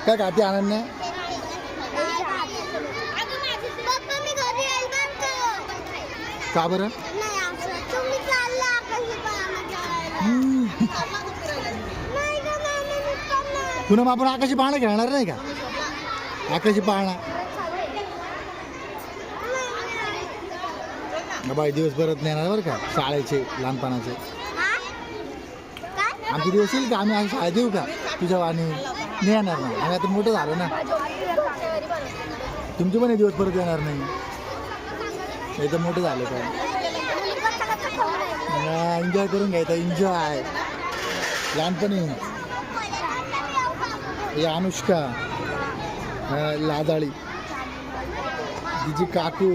काय खाते अनन्या? का बरं? पुन्हा आपण आकाशी पाळणा खेळणार नाही का? आकाशी पाळणा बाई दिवस परत नाही येणार बरं का, शाळेचे लहानपणाचे. आमचे दिवस येईल का? आम्ही आज शाळेत येऊ का तुझ्या? आणि नाही येणार ना, आम्ही आता मोठं झालो ना. तुमचे पण हे दिवस परत येणार नाही. हे तर मोठं झालं का? एन्जॉय करून घ्यायचं, एन्जॉय लहानपणी. हे अनुष्का लाजाळी, तिची काकू